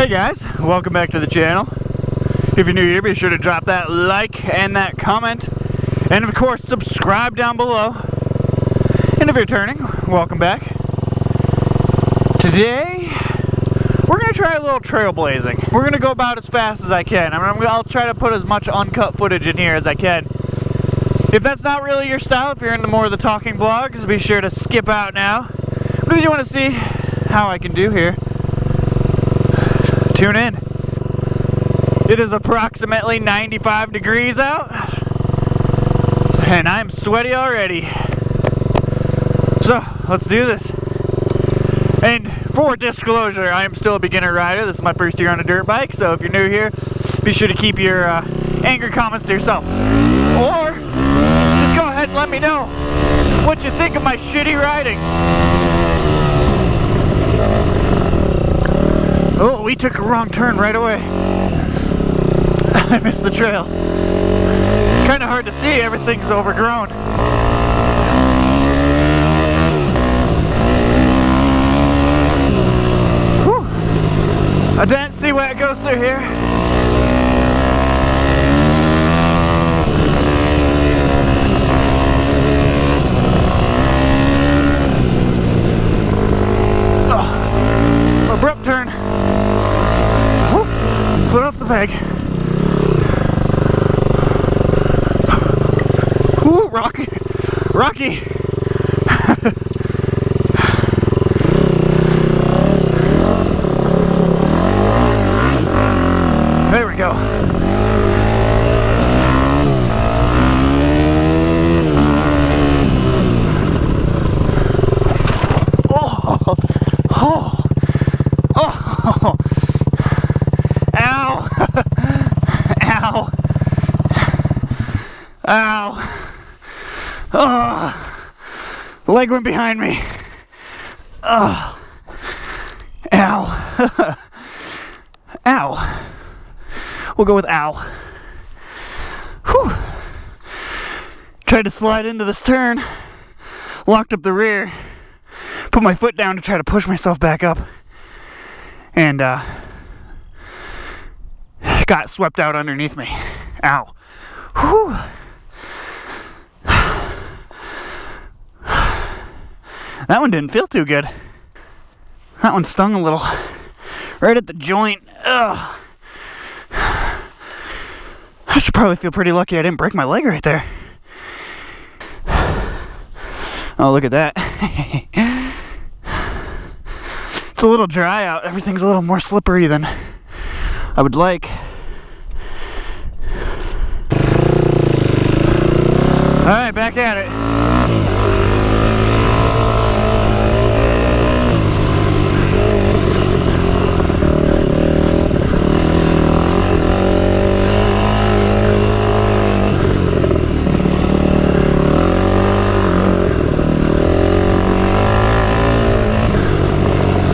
Hey guys, welcome back to the channel. If you're new here, be sure to drop that like and that comment, and of course subscribe down below. And if you're returning, welcome back. Today we're going to try a little trailblazing. We're going to go about as fast as I can. I'll try to put as much uncut footage in here as I can. If that's not really your style, if you're into more of the talking vlogs, be sure to skip out now. But if you want to see how I can do here, tune in. It is approximately 95 degrees out, and I'm sweaty already. So, let's do this. And for disclosure, I am still a beginner rider. This is my first year on a dirt bike, so if you're new here, be sure to keep your angry comments to yourself. Or, just go ahead and let me know what you think of my shitty riding. Oh, we took a wrong turn right away. I missed the trail. Kind of hard to see, everything's overgrown. Whew. I didn't see what it goes through here. Oh, abrupt turn. Whew. Foot off the peg. Ooh, rocky, rocky. There we go. Oh, oh, oh, ow, ow, ow. Oh, the leg went behind me. Oh, ow. Ow. We'll go with ow. Whew. Tried to slide into this turn, locked up the rear, put my foot down to try to push myself back up, and got swept out underneath me. Ow. Whew. That one didn't feel too good. That one stung a little. Right at the joint. Ugh. I should probably feel pretty lucky I didn't break my leg right there. Oh, look at that. It's a little dry out. Everything's a little more slippery than I would like. Alright, back at it.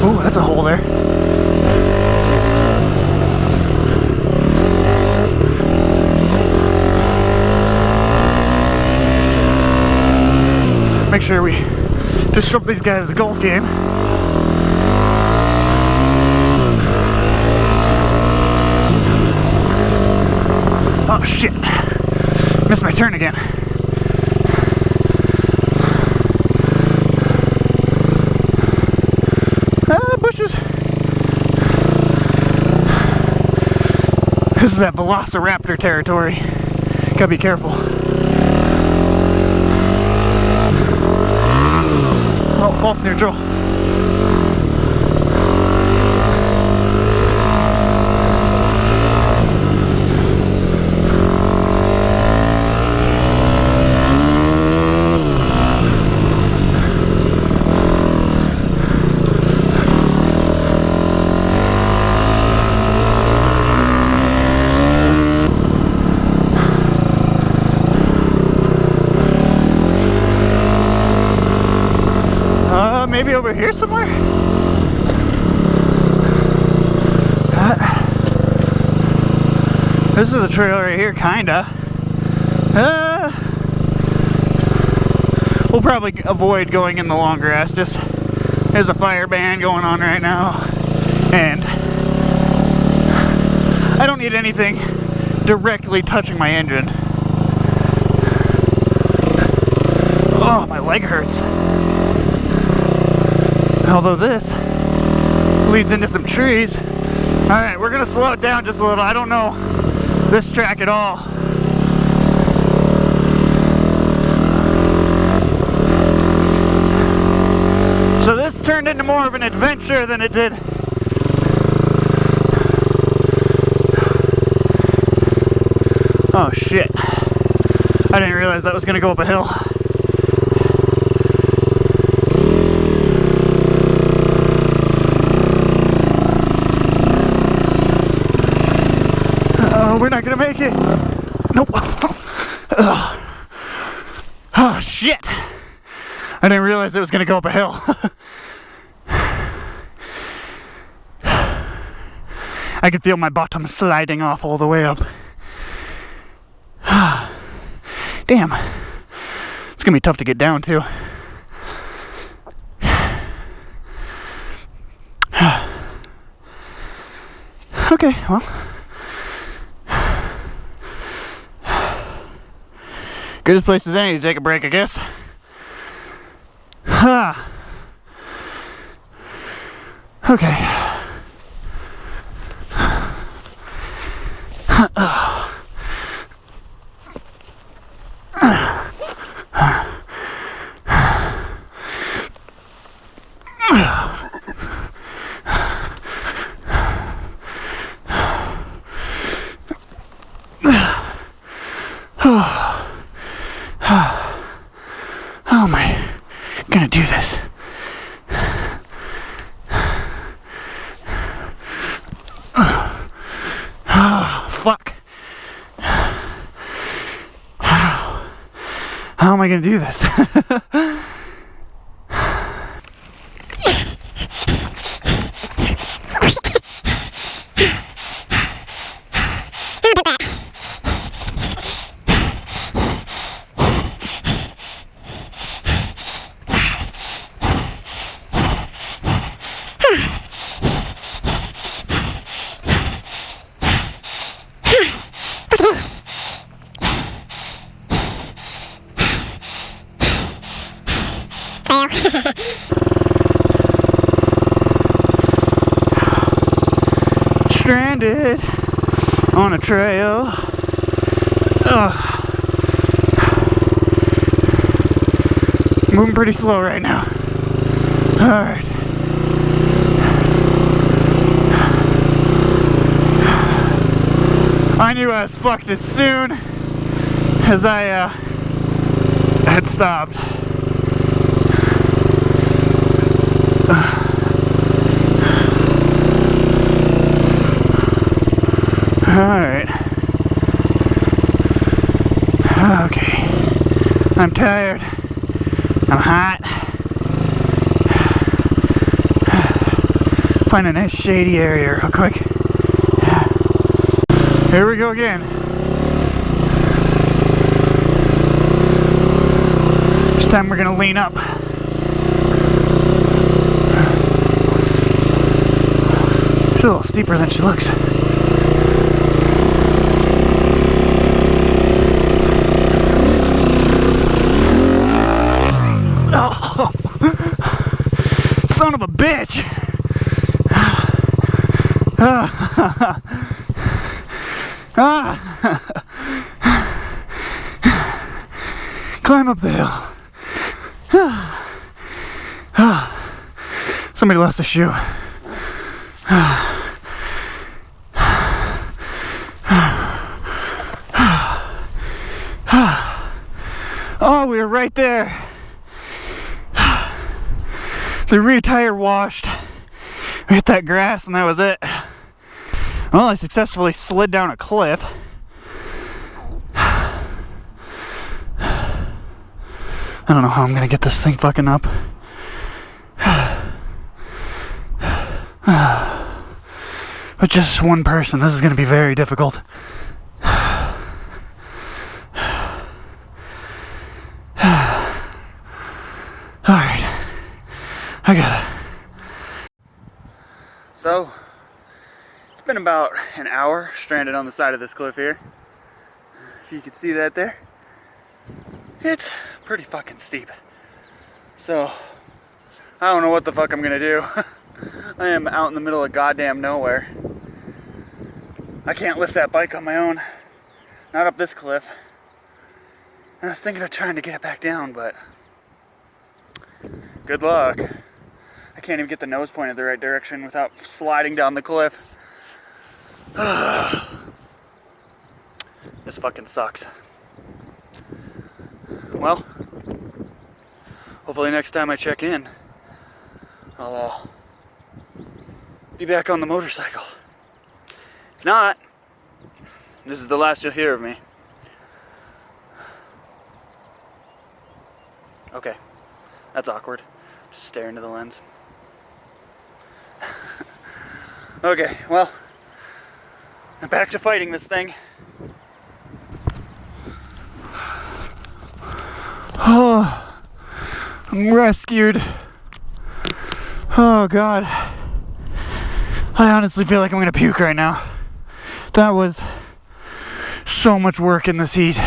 Ooh, that's a hole there. Make sure we disrupt these guys' golf game. Oh shit. Missed my turn again. Bushes. This is that Velociraptor territory. Gotta be careful. Oh, false neutral. Maybe over here somewhere? This is a trail right here, kinda. We'll probably avoid going in the long grass. Just there's a fire ban going on right now, and don't need anything directly touching my engine. Oh, my leg hurts. Although this leads into some trees. Alright, we're gonna slow it down just a little. I don't know this track at all. So this turned into more of an adventure than it did. Oh shit. I didn't realize that was gonna go up a hill. We're not gonna make it. Nope. Oh shit. I didn't realize it was gonna go up a hill. I could feel my bottom sliding off all the way up. Damn. It's gonna be tough to get down too. Okay, well. Good as place as any to take a break, I guess. Okay. How am I gonna do this? Fuck. How am I gonna do this? Stranded on a trail. Moving pretty slow right now. Alright. I knew I was fucked as soon as I had stopped. Alright. Okay. I'm tired. I'm hot. Find a nice shady area real quick. Here we go again. This time we're gonna lean up. She's a little steeper than she looks. Oh, son of a bitch! Climb up the hill. Somebody lost a shoe. Oh, we were right there. The rear tire washed. We hit that grass and that was it. Well, I successfully slid down a cliff. I don't know how I'm gonna get this thing fucking up. With just one person, this is gonna be very difficult. Alright. I gotta. So, it's been about an hour stranded on the side of this cliff here. If you can see that there. It's pretty fucking steep. So, I don't know what the fuck I'm gonna do. I am out in the middle of goddamn nowhere. I can't lift that bike on my own. Not up this cliff. I was thinking of trying to get it back down, but good luck. I can't even get the nose pointed the right direction without sliding down the cliff. This fucking sucks. Well, hopefully next time I check in, I'll be back on the motorcycle. If not, this is the last you'll hear of me. Okay, that's awkward. Just stare into the lens. Okay, well, I'm back to fighting this thing. Oh, I'm rescued. Oh God. I honestly feel like I'm gonna puke right now. That was so much work in this heat.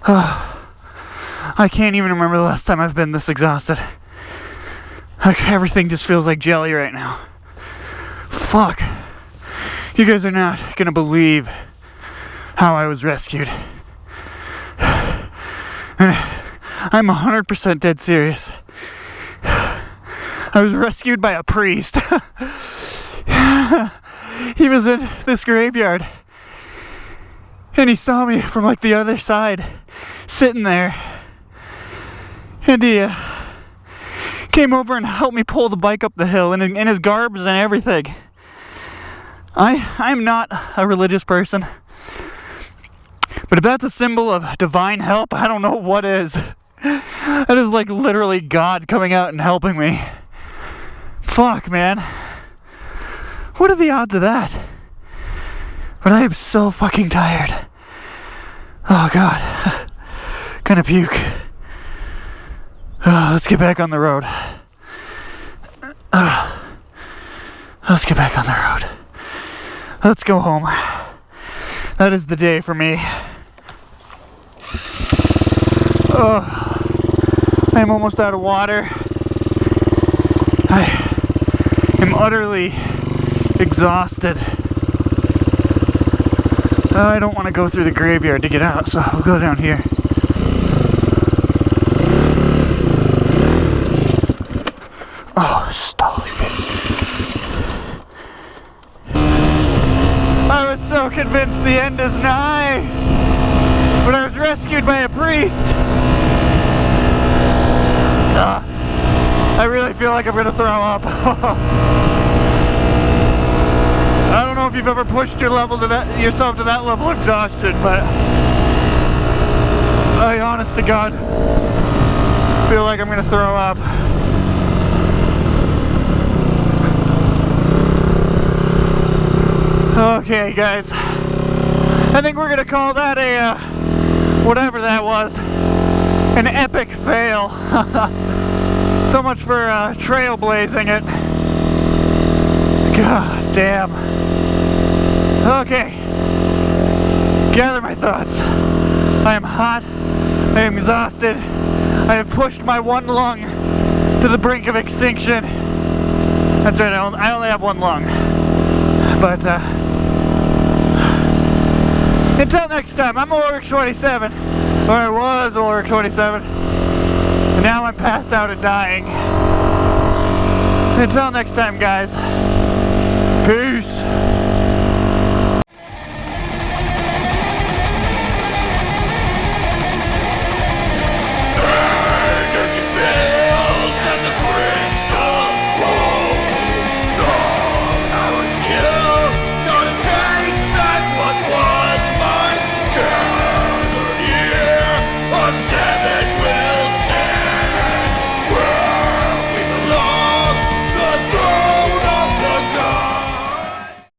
I can't even remember the last time I've been this exhausted. Like, everything just feels like jelly right now. Fuck. You guys are not gonna believe how I was rescued. I'm 100% dead serious. I was rescued by a priest. He was in this graveyard. And he saw me from like the other side, sitting there. And he came over and helped me pull the bike up the hill in his garbs and everything. I'm not a religious person. But if that's a symbol of divine help, I don't know what is. That is like literally God coming out and helping me. Fuck, man. What are the odds of that? But I am so fucking tired. Oh God. Gonna puke. Let's get back on the road. Let's get back on the road. Let's go home. That is the day for me. I'm almost out of water. I am utterly exhausted. I don't want to go through the graveyard to get out, so I'll go down here. Oh, stop it. I was so convinced the end is nigh, but I was rescued by a priest. I really feel like I'm gonna throw up. I don't know if you've ever pushed yourself to that level of exhaustion, but I honest to God feel like I'm gonna throw up. Okay, guys, I think we're gonna call that a whatever that was, an epic fail. So much for trailblazing it. God damn. Okay, gather my thoughts. I am hot, I am exhausted, I have pushed my one lung to the brink of extinction. That's right, I only have one lung. But until next time, I'm Ulrich 27, or I was Ulrich 27, and now I'm passed out and dying. Until next time, guys, peace.